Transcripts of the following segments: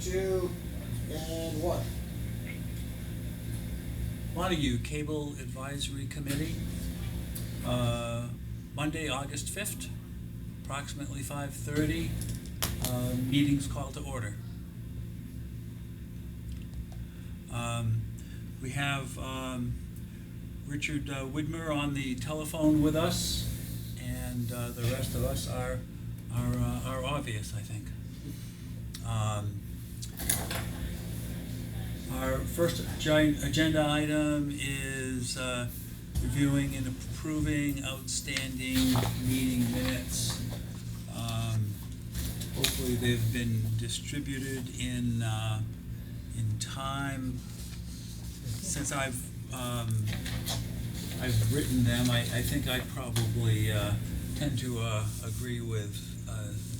2, and 1. Montague Cable Advisory Committee, Monday, August 5th, approximately 5:30. Meetings called to order. We have Richard Widmer on the telephone with us, and the rest of us are obvious, I think. Our first agenda item is reviewing and approving outstanding meeting minutes. Hopefully they've been distributed in time. Since I've written them, I think I probably tend to agree with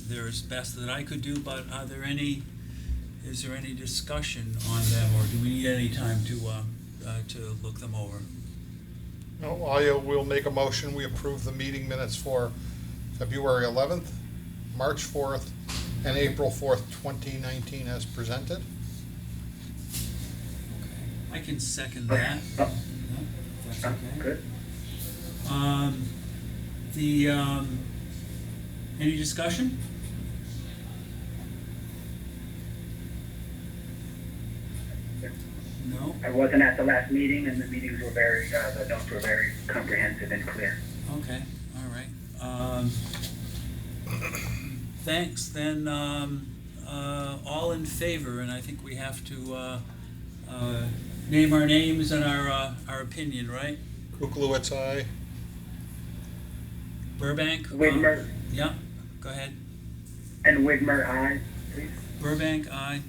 theirs best that I could do, but is there any discussion on them, or do we need any time to look them over? No, I will make a motion, we approve the meeting minutes for February 11th, March 4th, and April 4th, 2019 as presented. I can second that. No, if that's okay. Good. Any discussion? No? I wasn't at the last meeting, and the meetings were the notes were very comprehensive and clear. Okay, all right. Thanks, then, all in favor, and I think we have to name our names and our opinion, right? Kuklowitz, aye. Burbank? Widmer. Yeah, go ahead. And Widmer, aye, please. Burbank, aye.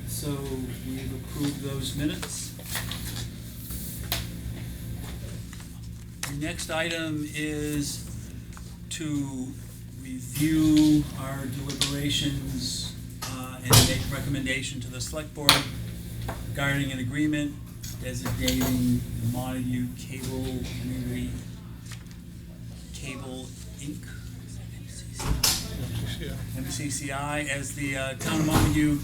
So we've approved those minutes. Our next item is to review our deliberations and make recommendation to the select board regarding an agreement designating Montague Cable Community Cable Inc. MCCI as the Town of Montague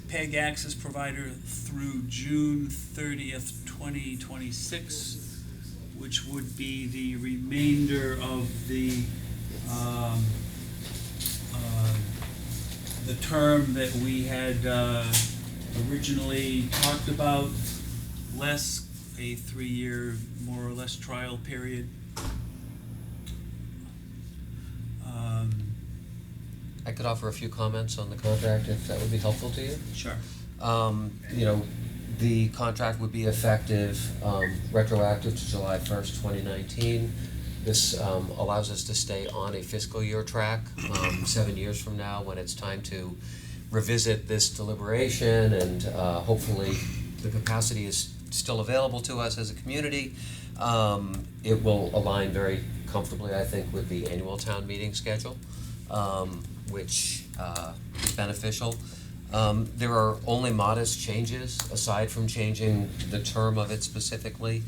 PEG access provider through June 30th, 2026, which would be the remainder of the term that we had originally talked about, less a 3-year, more or less, trial period. I could offer a few comments on the contract if that would be helpful to you. Sure. The contract would be effective retroactive to July 1st, 2019. This allows us to stay on a fiscal year track 7 years from now when it's time to revisit this deliberation, and hopefully the capacity is still available to us as a community. It will align very comfortably, I think, with the annual town meeting schedule, which is beneficial. There are only modest changes aside from changing the term of it specifically.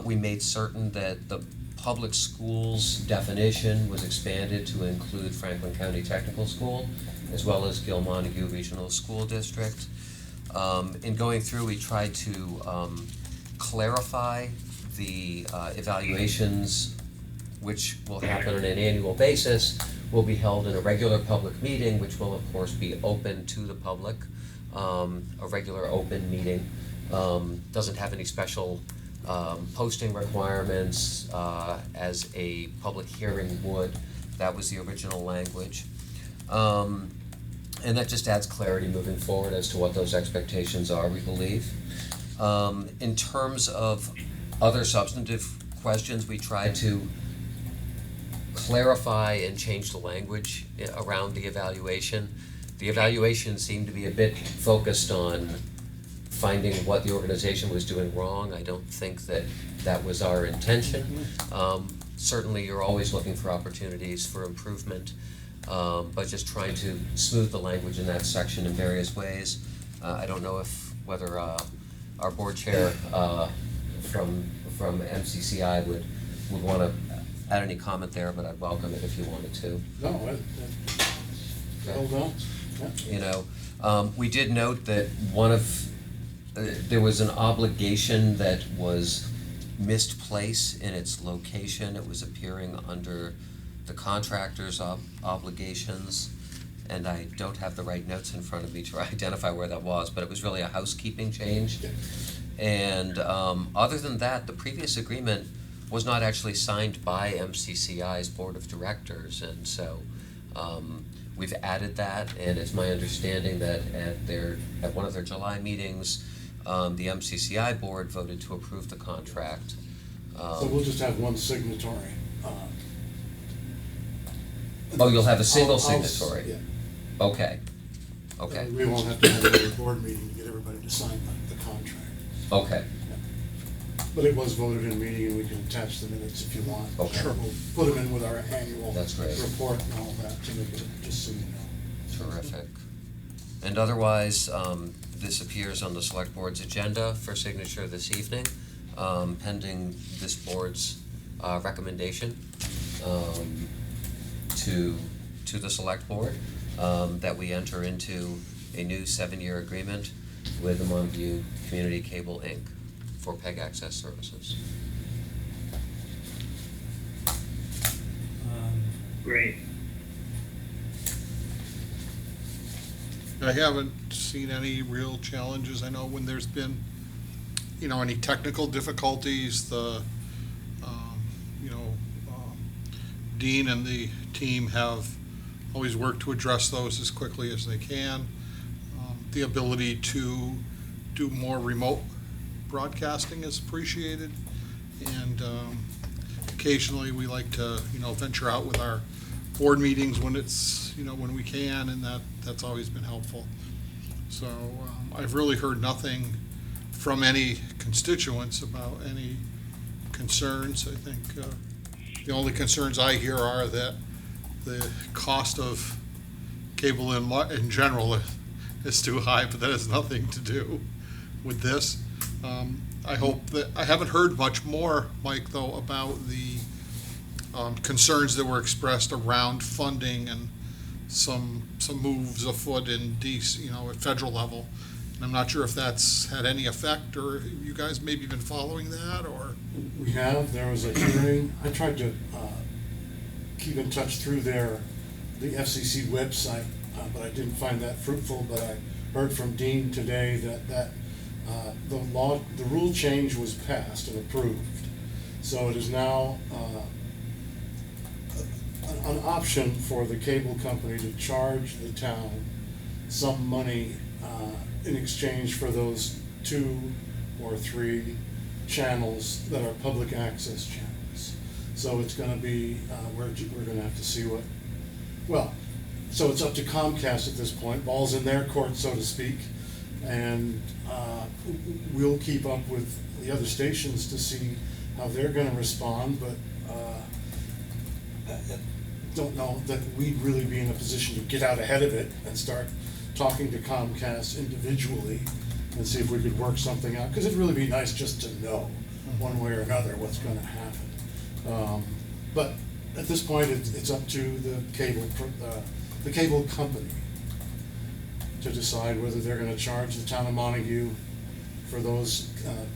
We made certain that the public schools definition was expanded to include Franklin County Technical School as well as Gil Montague Regional School District. In going through, we tried to clarify the evaluations, which will happen on an annual basis, will be held in a regular public meeting, which will of course be open to the public, a regular open meeting. Doesn't have any special posting requirements as a public hearing would. That was the original language. And that just adds clarity moving forward as to what those expectations are, we believe. In terms of other substantive questions, we tried to clarify and change the language around the evaluation. The evaluation seemed to be a bit focused on finding what the organization was doing wrong. I don't think that that was our intention. Certainly you're always looking for opportunities for improvement, but just trying to smooth the language in that section in various ways. I don't know whether our board chair from MCCI would want to add any comment there, but I'd welcome it if you wanted to. No, hold on. you know. We did note that there was an obligation that was misplaced in its location. It was appearing under the contractor's obligations, and I don't have the right notes in front of me to identify where that was, but it was really a housekeeping change. And other than that, the previous agreement was not actually signed by MCCI's Board of Directors, and so we've added that, and it's my understanding that at one of their July meetings, the MCCI board voted to approve the contract. So we'll just have one signatory. Oh, you'll have a single I'll- signatory? Yeah. Okay, okay, We won't have to have another board meeting to get everybody to sign the contract. okay, But it was voted in meeting, and we can attach the minutes if you want. Okay. Sure. We'll put them in with our annual That's great. report and all that to make it, just so you know. terrific. And otherwise, this appears on the select board's agenda for signature this evening, pending this board's recommendation to the select board, that we enter into a new 7-year agreement with the Montague Community Cable Inc. for PEG access services. Great. I haven't seen any real challenges. I know when there's been, any technical difficulties, Dean and the team have always worked to address those as quickly as they can. The ability to do more remote broadcasting is appreciated, and occasionally we like to, venture out with our board meetings when it's, when we can, and that's always been helpful. So I've really heard nothing from any constituents about any concerns. I think the only concerns I hear are that the cost of cable in general is too high, but that has nothing to do with this. I hope that, I haven't heard much more, Mike, though, about the concerns that were expressed around funding and some moves afoot in at federal level. And I'm not sure if that's had any effect, or you guys maybe been following that, or? We have, there was a hearing. I tried to keep in touch through the FCC website, but I didn't find that fruitful. But I heard from Dean today that the rule change was passed and approved. So it is now an option for the cable company to charge the town some money in exchange for those 2 or 3 channels that are public access channels. So it's gonna be, we're gonna have to see so it's up to Comcast at this point. Ball's in their court, so to speak. And we'll keep up with the other stations to see how they're gonna respond, but I don't know that we'd really be in a position to get out ahead of it and start talking to Comcast individually and see if we could work something out, because it'd really be nice just to know one way or another what's gonna happen. But at this point, it's up to the cable company to decide whether they're gonna charge the town of Montague for those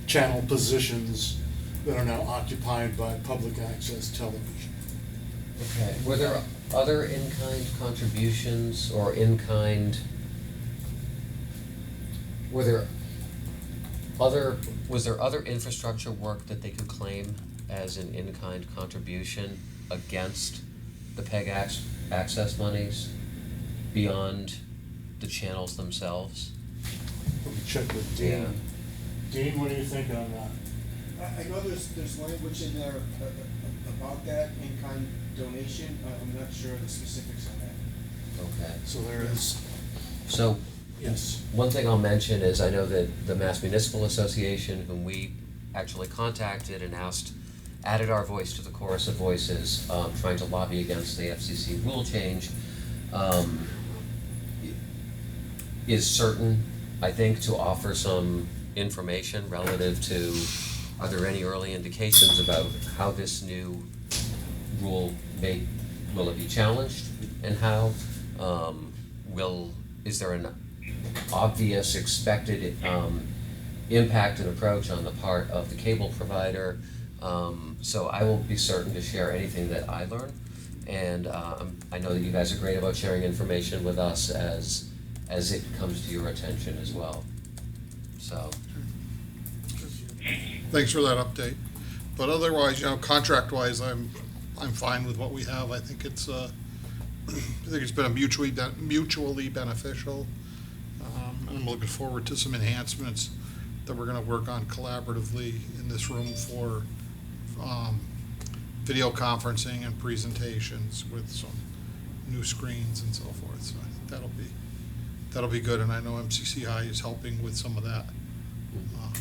channel positions that are now occupied by public access television. Okay, were there other in-kind contributions or was there other infrastructure work that they could claim as an in-kind contribution against the PEG access monies beyond the channels themselves? We can check with Dean. Yeah. Dean, what do you think on that? I know there's language in there about that in-kind donation. I'm not sure of the specifics on that. Okay. So there is, So, yes. one thing I'll mention is I know that the Mass Municipal Association, whom we actually contacted and added our voice to the chorus of voices, trying to lobby against the FCC rule change, is certain, I think, to offer some information relative to, are there any early indications about how this new rule will it be challenged, and how will is there an obvious expected impact and approach on the part of the cable provider? So I will be certain to share anything that I learn. And I know that you guys are great about sharing information with us as it comes to your attention as well. So, Thanks for that update. But otherwise, contract-wise, I'm fine with what we have. I think it's I think it's been a mutually beneficial. And I'm looking forward to some enhancements that we're gonna work on collaboratively in this room for video conferencing and presentations with some new screens and so forth. So I think that'll be good, and I know MCC High is helping with some of that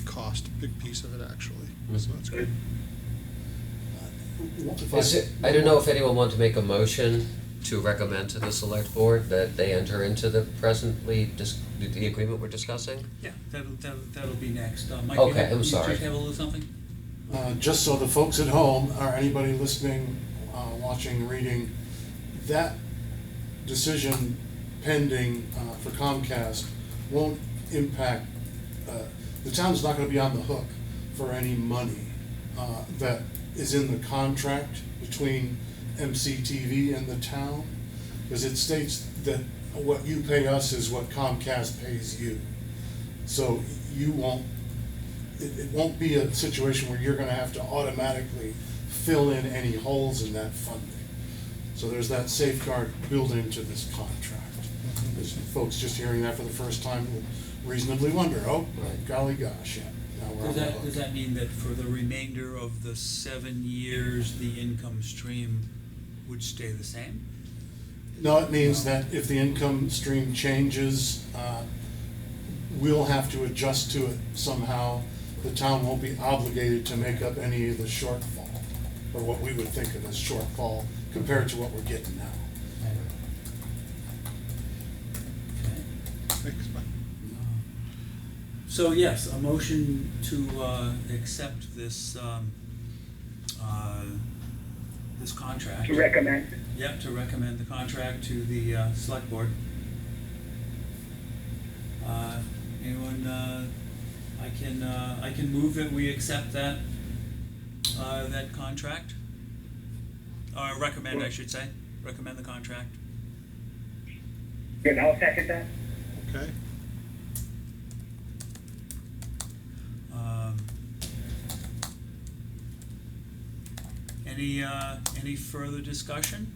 cost, a big piece of it actually. So that's good. I don't know if anyone wants to make a motion to recommend to the select board that they enter into the the agreement we're discussing? Yeah, that'll be next. Mike, Okay, I'm sorry. You have a little something? Just so the folks at home, or anybody listening, watching, reading, that decision pending for Comcast won't impact, the town's not gonna be on the hook for any money that is in the contract between MCTV and the town, because it states that what you pay us is what Comcast pays you. So you won't, it won't be a situation where you're gonna have to automatically fill in any holes in that funding. So there's that safeguard built into this contract. Because folks just hearing that for the first time would reasonably wonder, oh, golly gosh, yeah, now we're on the hook. Does that mean that for the remainder of the 7 years, the income stream would stay the same? No, it means that if the income stream changes, we'll have to adjust to it somehow. The town won't be obligated to make up any of the shortfall, or what we would think of as shortfall compared to what we're getting now. Okay. Thanks, Mike. So yes, a motion to accept this this contract. To recommend. Yep, to recommend the contract to the select board. Anyone, I can move that we accept that that contract. Or recommend, I should say, recommend the contract. Good, I'll second that. Okay. Any further discussion?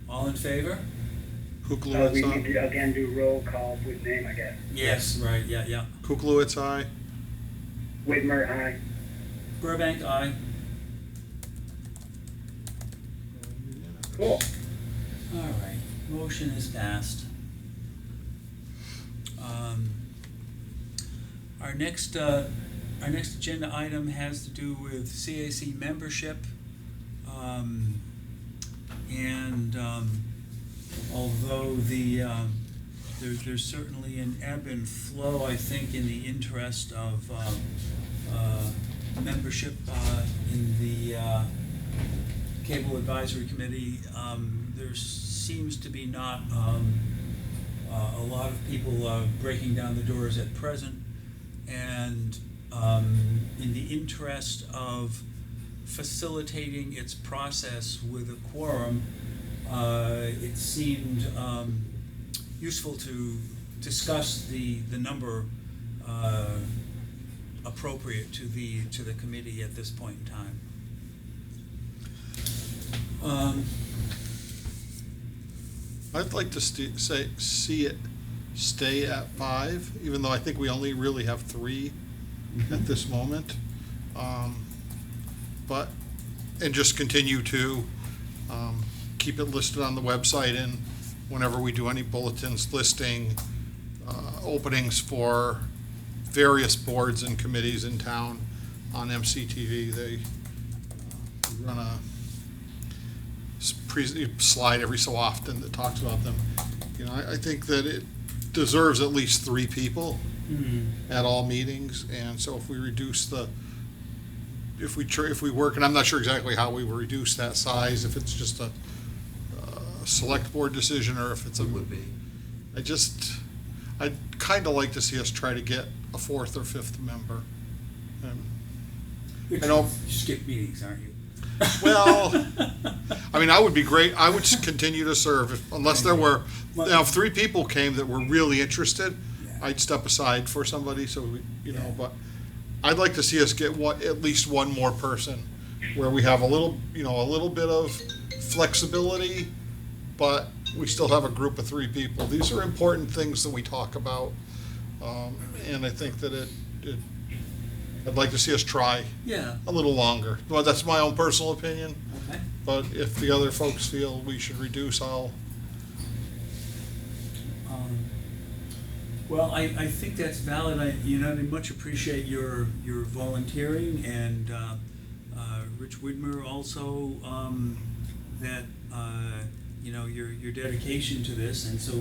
All in favor? We Kuklowitz, need aye. to again do roll call with name, I guess. Yes, right, yeah. Kuklowitz, aye. Whitmer, aye. Burbank, aye. Cool. All right, motion is passed. Our next agenda item has to do with CAC membership. Although there's certainly an ebb and flow, I think, in the interest of membership in the Cable Advisory Committee, there seems to be not a lot of people breaking down the doors at present, and in the interest of facilitating its process with a quorum, it seemed useful to discuss the number appropriate to the committee at this point in time. I'd like to see it stay at 5, even though I think we only really have 3 at this moment. And just continue to keep it listed on the website, and whenever we do any bulletins listing openings for various boards and committees in town on MCTV, they run a slide every so often that talks about them. I think that it deserves at least 3 people at all meetings, and so if we reduce if we work, and I'm not sure exactly how we will reduce that size, if it's just a select board decision or if it's a. It would be. I'd kind of like to see us try to get a fourth or fifth member. You're I know- You skip meetings, aren't you? Well, I mean, I would be great, I would continue to serve unless there were, if 3 people came that were really interested, Yeah. I'd step aside for somebody, so we, Yeah. but I'd like to see us get at least one more person where we have a little bit of flexibility, but we still have a group of 3 people. These are important things that we talk about, and I think that I'd like to see us try Yeah, a little longer. Well, that's my own personal opinion, okay. but if the other folks feel we should reduce, Well, I think that's valid. I much appreciate your volunteering, and Rich Widmer also, that, your dedication to this, and so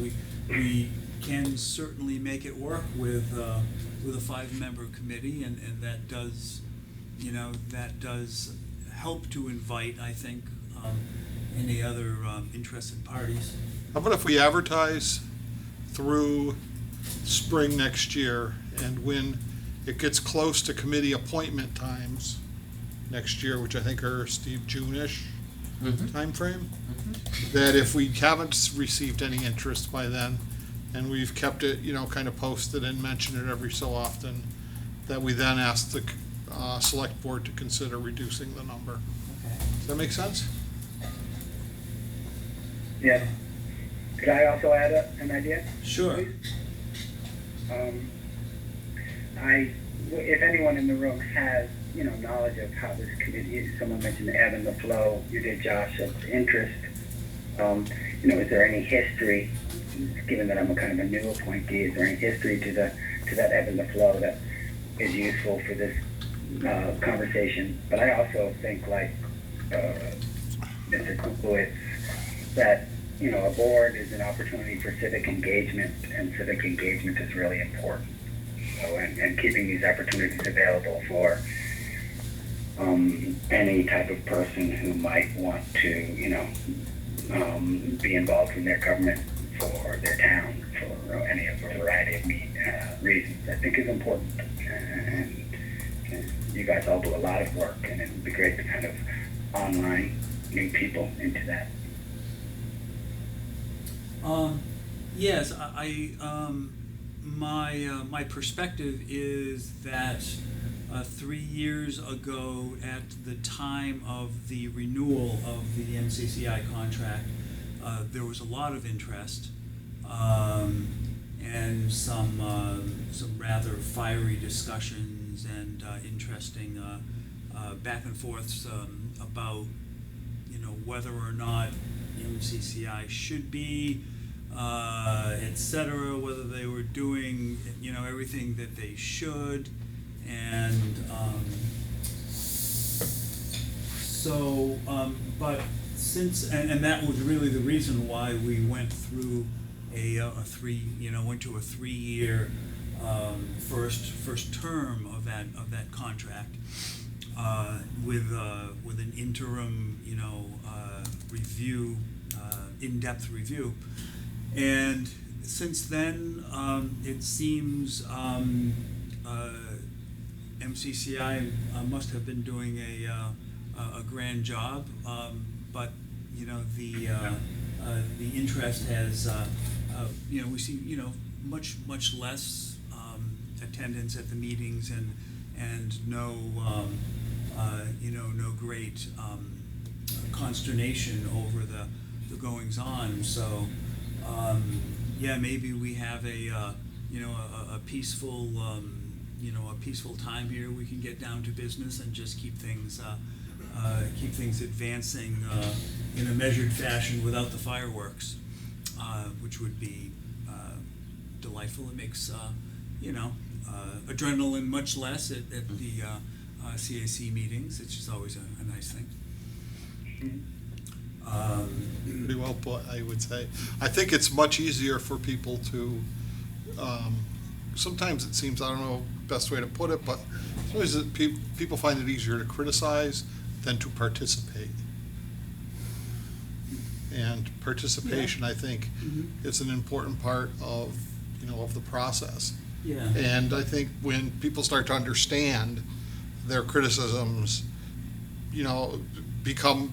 we can certainly make it work with a 5-member committee, and that does, that does help to invite, I think, any other interested parties. How about if we advertise through spring next year, and when it gets close to committee appointment times next year, which I think are, Steve, June-ish timeframe, that if we haven't received any interest by then, and we've kept it, kind of posted and mentioned it every so often, that we then ask the select board to consider reducing the number. Okay. Does that make sense? Yes. Could I also add an idea? Sure. If anyone in the room has, knowledge of how this committee, someone mentioned the ebb and the flow, you did, Josh, of interest. Is there any history, given that I'm a kind of a new appointee, is there any history to that ebb and the flow that is useful for this conversation? But I also think, like Mr. Kuklowitz, that a board is an opportunity for civic engagement, and civic engagement is really important. So, and keeping these opportunities available for any type of person who might want to, be involved in their government for their town for any of a variety of reasons, I think is important. And you guys all do a lot of work, and it would be great to kind of online new people into that. Yes, my perspective is that 3 years ago, at the time of the renewal of the MCCI contract, there was a lot of interest, and some rather fiery discussions and interesting back and forths about whether or not MCCI should be, et cetera, whether they were doing everything that they should, and but since, and that was really the reason why we went through went to a 3-year first term of that contract, with an interim review, in-depth review. And since then, it seems MCCI must have been doing a grand job, but the interest has we see much less attendance at the meetings, and no great consternation over the goings on. So maybe we have a peaceful peaceful time here. We can get down to business and just keep things advancing in a measured fashion without the fireworks, which would be delightful. It makes adrenaline much less at the CAC meetings, which is always a nice thing. Pretty well put, I would say. I think it's much easier for people to, sometimes it seems, I don't know the best way to put it, but sometimes people find it easier to criticize than to participate. And participation, I think, Mhm. is an important part of, of the process. Yeah. And I think when people start to understand their criticisms, become,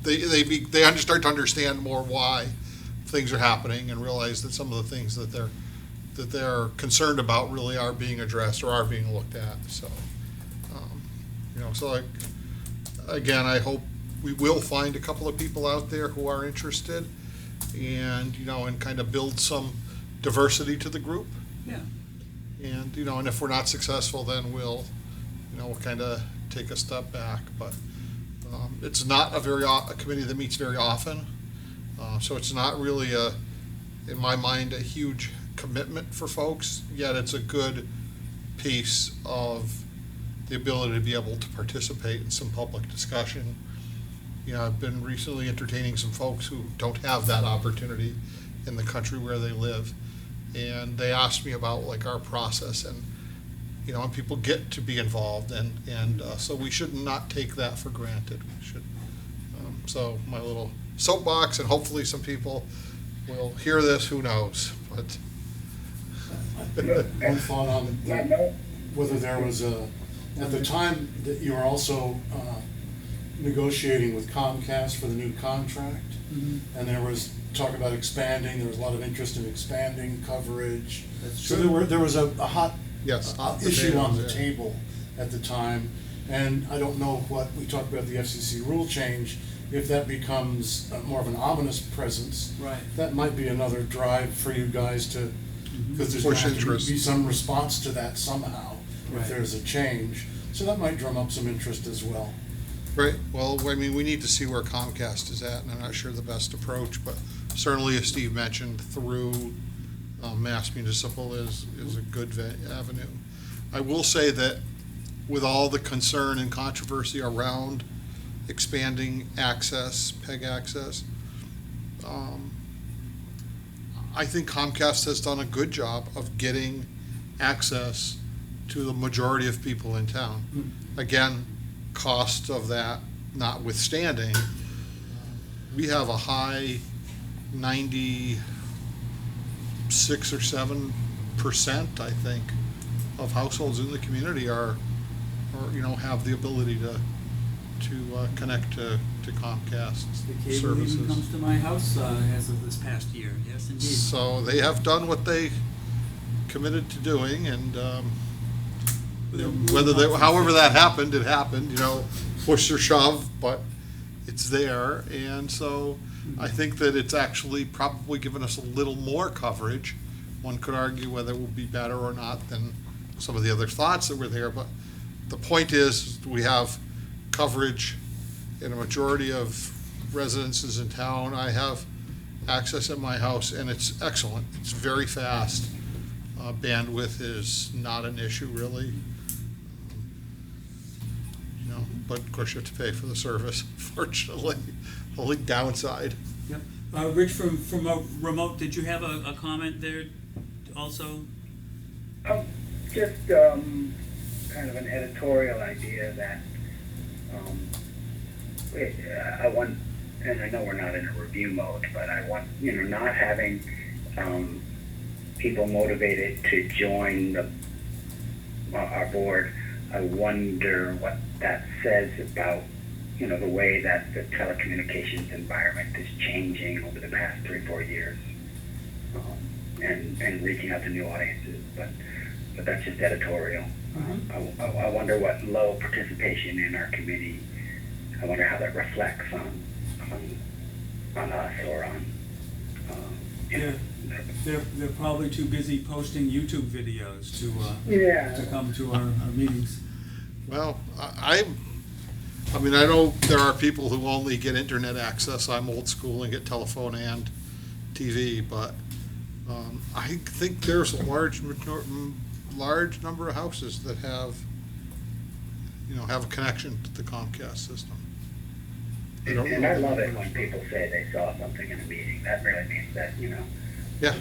start to understand more why things are happening and realize that some of the things that they're concerned about really are being addressed or are being looked at, so. So like, again, I hope we will find a couple of people out there who are interested and, and kind of build some diversity to the group. Yeah. And, and if we're not successful, then we'll kind of take a step back. But it's not a committee that meets very often. So it's not really in my mind, a huge commitment for folks, yet it's a good piece of the ability to be able to participate in some public discussion. I've been recently entertaining some folks who don't have that opportunity in the country where they live. And they asked me about like our process and, and people get to be involved and so we should not take that for granted. We should, so my little soapbox, and hopefully some people will hear this, who knows, but. One thought on that, whether there was at the time that you were also negotiating with Comcast for the new contract, and there was talk about expanding, there was a lot of interest in expanding coverage. So there was a hot Yes, issue on the yeah. table at the time, and I don't know what, we talked about the FCC rule change, if that becomes more of an ominous presence. Right. That might be another drive for you guys to, because there's going Push to have to interest. be some response to that somehow, Right. if there's a change. So that might drum up some interest as well. Right, well, I mean, we need to see where Comcast is at, and I'm not sure the best approach, but certainly, as Steve mentioned, through Mass Municipal is a good avenue. I will say that with all the concern and controversy around expanding access, PEG access, I think Comcast has done a good job of getting access to the majority of people in town. Again, cost of that notwithstanding, we have a high 96 or 7%, I think, of households in the community are have the ability to connect to Comcast The cable services. even comes to my house as of this past year, yes indeed. So they have done what they committed to doing, and however that happened, it happened, push or shove, but it's there. And so I think that it's actually probably given us a little more coverage. One could argue whether it will be better or not than some of the other thoughts that were there, but the point is we have coverage in a majority of residences in town. I have access at my house, and it's excellent. It's very fast. Bandwidth is not an issue, really. But of course you have to pay for the service, unfortunately. The only downside. Yep. Rich, from remote, did you have a comment there also? Just kind of an editorial idea that I want, and I know we're not in a review mode, but I want, not having people motivated to join our board. I wonder what that says about, the way that the telecommunications environment is changing over the past 3-4 years, and reaching out to new audiences. But that's just editorial. I wonder what low participation in our committee, I wonder how that reflects on us or on. They're probably too busy posting YouTube videos to come to our meetings. Well, I know there are people who only get internet access. I'm old school and get telephone and TV, but I think there's a large number of houses that have a connection to the Comcast system. And I love it when people say they saw something in a meeting. That really means that, Yeah.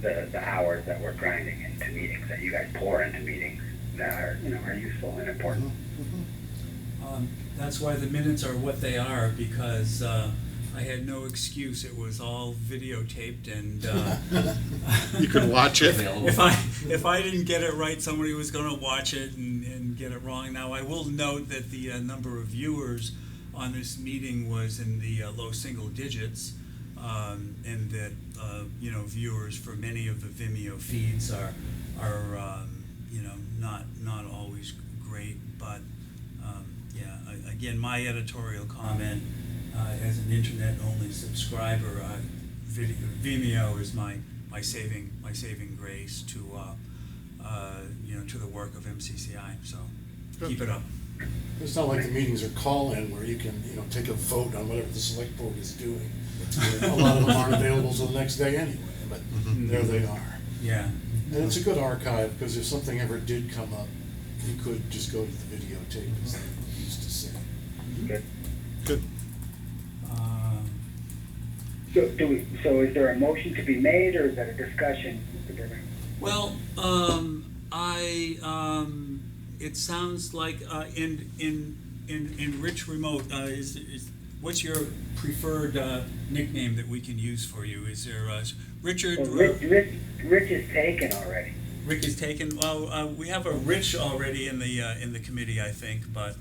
the hours that we're grinding into meetings, that you guys pour into meetings, that are useful and important. That's why the minutes are what they are, because I had no excuse. It was all videotaped, and You could watch it. Available. if I didn't get it right, somebody was going to watch it and get it wrong. Now, I will note that the number of viewers on this meeting was in the low single digits, and that viewers for many of the Vimeo feeds are not always great, but again, my editorial comment as an internet-only subscriber, Vimeo is my saving grace to to the work of MCCI. So keep it up. It's not like the meetings are call-in where you can, take a vote on whatever the select board is doing. A lot of them aren't available till the next day anyway, but there they are. Yeah. And it's a good archive, because if something ever did come up, you could just go to the videotape, as they used to say. Good. Good. So is there a motion to be made, or is that a discussion, Mr. Berger? Well, it sounds like in Rich Remote, what's your preferred nickname that we can use for you? Is there Richard? Well, Rich is taken already. Rick is taken. Well, we have a Rich already in the committee, I think, but.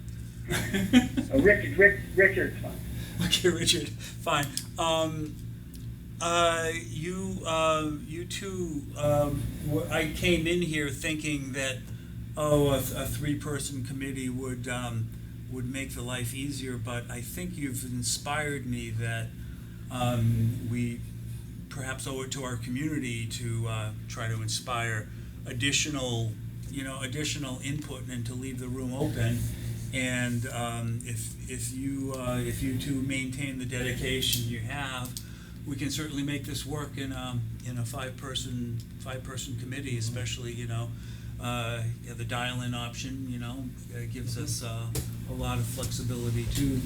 Richard's fine. Okay, Richard, fine. You two, I came in here thinking that, a three-person committee would make the life easier, but I think you've inspired me that we perhaps owe it to our community to try to inspire additional input and to leave the room open. And if you two maintain the dedication you have, we can certainly make this work in a five-person committee, especially the dial-in option gives us a lot of flexibility too.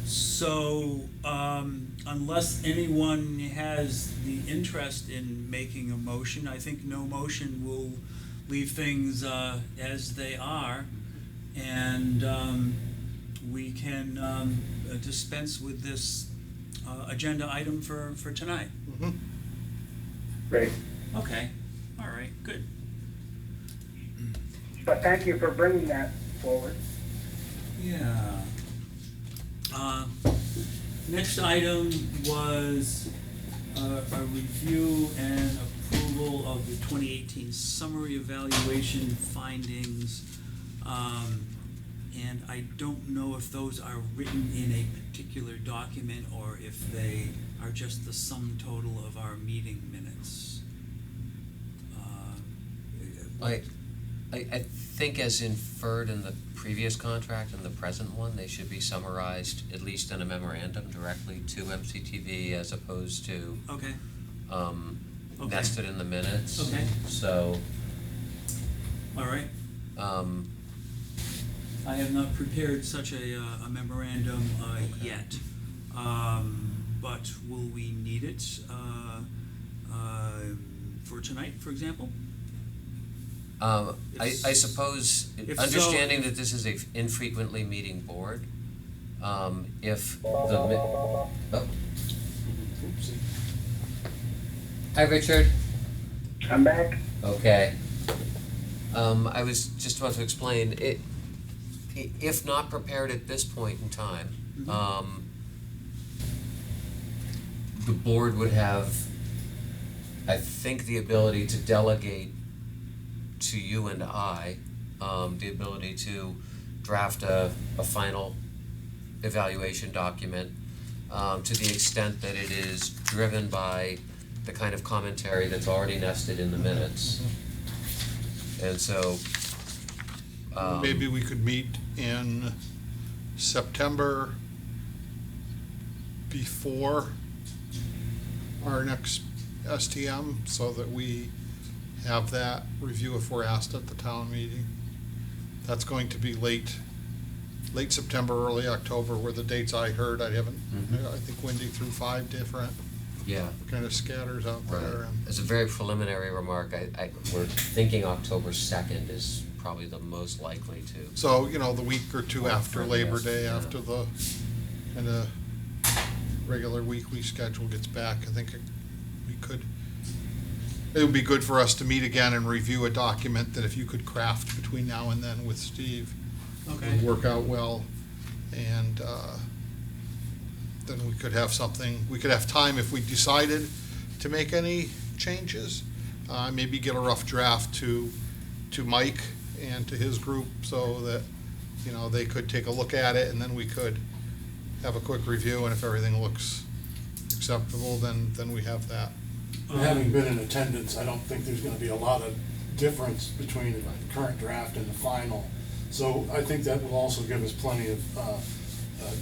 So unless anyone has the interest in making a motion, I think no motion will leave things as they are. And we can dispense with this agenda item for tonight. Mhm. Great. Okay, all right, good. But thank you for bringing that forward. Yeah. Next item was a review and approval of the 2018 summary evaluation findings. And I don't know if those are written in a particular document or if they are just the sum total of our meeting minutes. I think as inferred in the previous contract and the present one, they should be summarized, at least in a memorandum, directly to MCTV as opposed to Okay, Okay. nested in the minutes. Okay. So, all right. I have not prepared such a memorandum yet, but will we need it for tonight, for example? I suppose, If so- understanding that this is a infrequently meeting board, if the, oh, Oopsie. hi Richard. I'm back. Okay. I was just about to explain, if not prepared at this point in time, the board would have, I think, the ability to delegate to you and I, the ability to draft a final evaluation document, to the extent that it is driven by the kind of commentary that's already nested in the minutes. And so, Maybe we could meet in September before our next STM, so that we have that review if we're asked at the town meeting. That's going to be late September, early October were the dates I heard. I haven't, I think Wendy threw 5 different, yeah. kind of scatters out there. Right. As a very preliminary remark, we're thinking October 2nd is probably the most likely to. So, the week or two after From Labor yes, Day, yeah. after the, and regular weekly schedule gets back, I think it would be good for us to meet again and review a document that if you could craft between now and then with Steve, would work out well. And then we could have time if we decided to make any changes. Maybe get a rough draft to Mike and to his group so that, they could take a look at it, and then we could have a quick review, and if everything looks acceptable, then we have that. And having been in attendance, I don't think there's gonna be a lot of difference between the current draft and the final. So I think that will also give us plenty of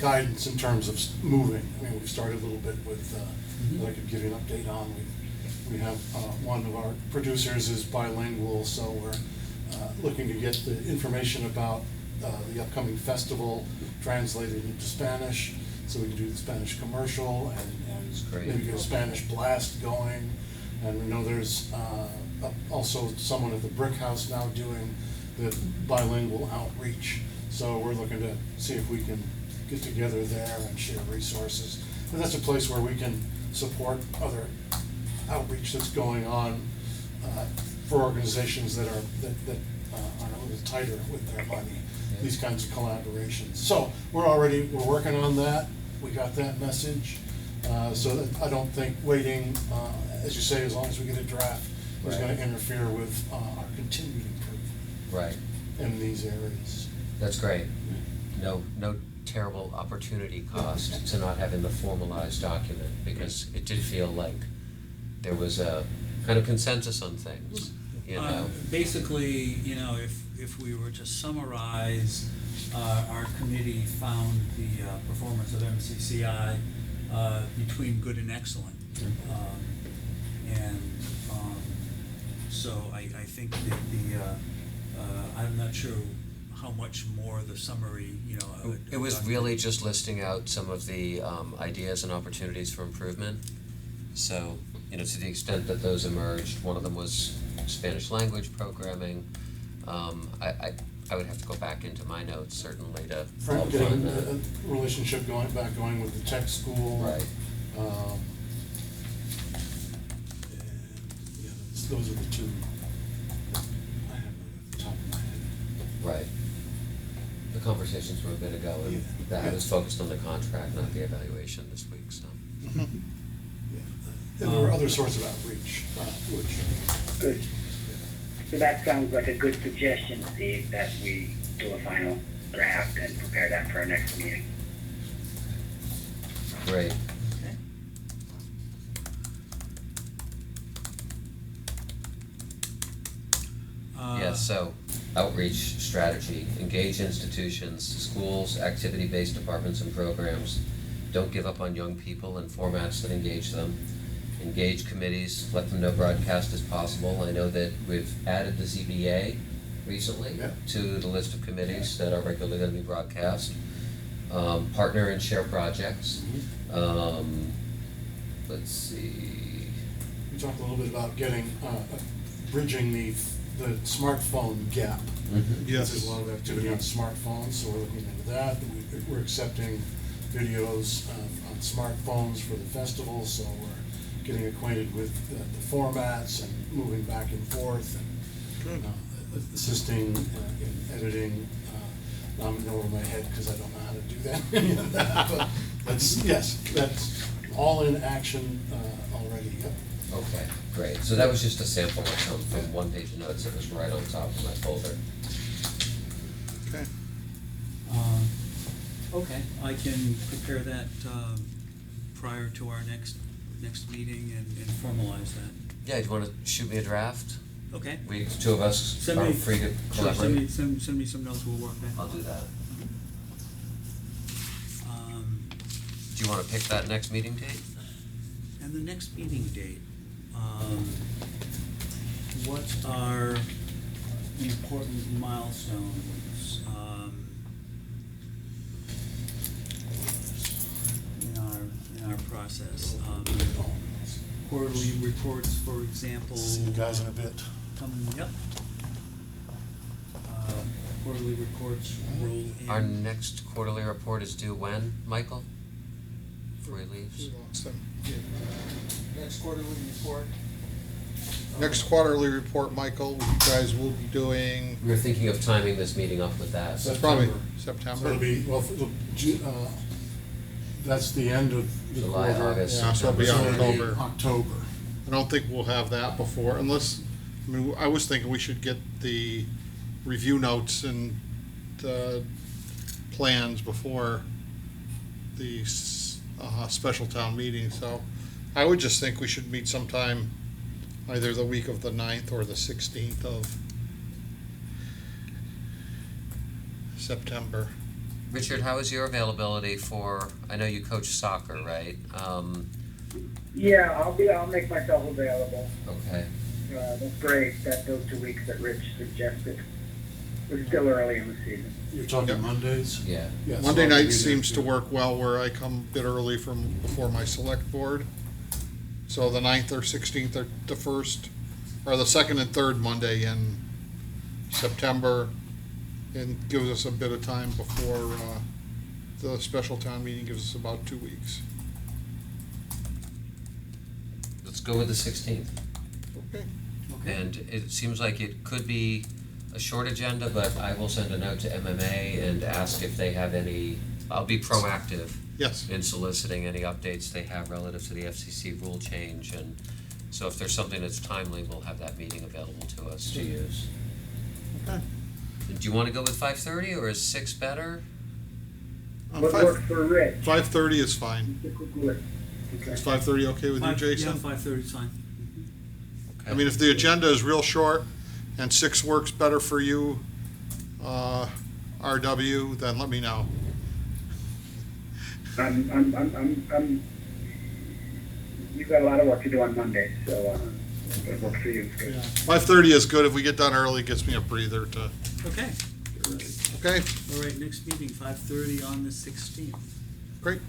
guidance in terms of moving. I mean, we've started a little bit with, that I could give you an update on. We have, one of our producers is bilingual, so we're looking to get the information about the upcoming festival translated into Spanish, so we can do the Spanish commercial and Great. maybe get a Spanish blast going. And we know there's also someone at the Brick House now doing the bilingual outreach. So we're looking to see if we can get together there and share resources. And that's a place where we can support other outreach that's going on for organizations that are a little tighter with their money, these kinds of collaborations. So we're working on that. We got that message. So that I don't think waiting, as you say, as long as we get a draft, is Right. gonna interfere with our continued improvement Right, in these areas. that's great. No terrible opportunity cost to not having the formalized document, because it did feel like there was a kind of consensus on things, Basically, if we were to summarize, our committee found the performance of MCCI between good and excellent. So I think that I'm not sure how much more the summary, It was really just listing out some of the ideas and opportunities for improvement. So, to the extent that those emerged, one of them was Spanish language programming. I would have to go back into my notes certainly to help Getting find that. a relationship going with the tech school. Right. And, yeah, those are the two that I have off the top of my head. Right. The conversations were a bit ago, and Yeah. that was focused on the contract, not the evaluation this week, so. Yeah. And there were other sorts of outreach, which. Good. So that sounds like a good suggestion, Steve, that we do a final draft and prepare that for our next meeting. Great. Okay. Yes, so outreach strategy, engage institutions, schools, activity-based departments and programs. Don't give up on young people and formats that engage them. Engage committees, let them know broadcast is possible. I know that we've added the ZBA recently Yeah. to the list of committees that are regularly going to be broadcast. Partner and share projects. Let's see. We talked a little bit about getting, bridging the smartphone gap. Yes. There's a lot of activity on smartphones, so we're looking into that. We're accepting videos on smartphones for the festival, so we're getting acquainted with the formats and moving back and forth and assisting in editing. I'm in over my head because I don't know how to do that, any of that, but that's all in action already, yep. Okay, great. So that was just a sample from one page of notes that was right on top of my folder. Okay. Okay, I can prepare that prior to our next meeting and formalize that. Yeah, do you wanna shoot me a draft? Okay. We, the two of us Send are me, free to sure, collaborate. send me some notes, we'll work that. I'll do that. Um, Do you wanna pick that next meeting date? And the next meeting date, what are important milestones, in our process? Quarterly reports, for example. See you guys in a bit. Coming up. Quarterly reports roll in. Our next quarterly report is due when, Michael? before he leaves? We lost him. Next quarterly report. Next quarterly report, Michael, you guys will be doing, We were thinking of timing this meeting up with that. that's probably September. So September. it'll be, well, that's the end of the July, quarter. August, Yeah, so it'll be So it'll be October. October. I don't think we'll have that before, unless, I mean, I was thinking we should get the review notes and the plans before the special town meeting, so I would just think we should meet sometime either the week of the 9th or the 16th of September. Richard, how is your availability for, I know you coach soccer, right? Yeah, I'll make myself available. Okay, That's great, those 2 weeks that Rich suggested. We're still early in the season. You're talking Yep. Mondays? yeah. Yeah, so Monday I'll night be there seems to too. work well where I come a bit early before my select board. So the 9th or 16th or the 1st, or the 2nd and 3rd Monday in September, and gives us a bit of time before, the special town meeting gives us about 2 weeks. Let's go with the 16th. Okay. And it seems like it could be a short agenda, but I will send a note to MMA and ask if they have any, I'll be proactive Yes, in soliciting any updates they have relative to the FCC rule change, and so if there's something that's timely, we'll have that meeting available to us to use. okay. Do you wanna go with 5:30 or is 6 better? What works for Rich? 5:30 is fine. Okay. Is 5:30 okay with you, Jason? Yeah, 5:30 is fine. I mean, if the agenda is real short and 6 works better for you, RW, then let me know. You've got a lot of work to do on Monday, so, it works for you. Good. 5:30 is good. If we get done early, it gives me a breather to, Okay, okay, all right, next meeting, 5:30 on the 16th. great.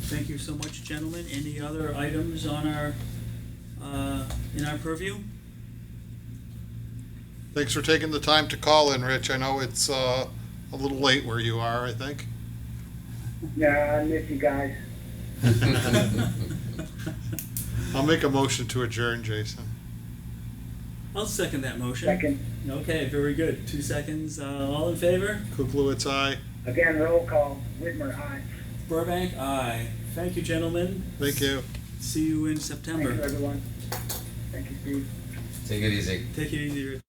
Thank you so much, gentlemen. Any other items on our, in our purview? Thanks for taking the time to call in, Rich. I know it's a little late where you are, I think. Yeah, I miss you guys. I'll make a motion to adjourn, Jason. I'll second that motion. Second, Okay, very good. 2 seconds. All in favor? Kuklewicz, aye. again, roll call, Whitmer, aye. Burbank, aye. Thank you, gentlemen. Thank you. See you in Thank you, September. everyone. Thank you, Steve. Take it easy. Take it easy.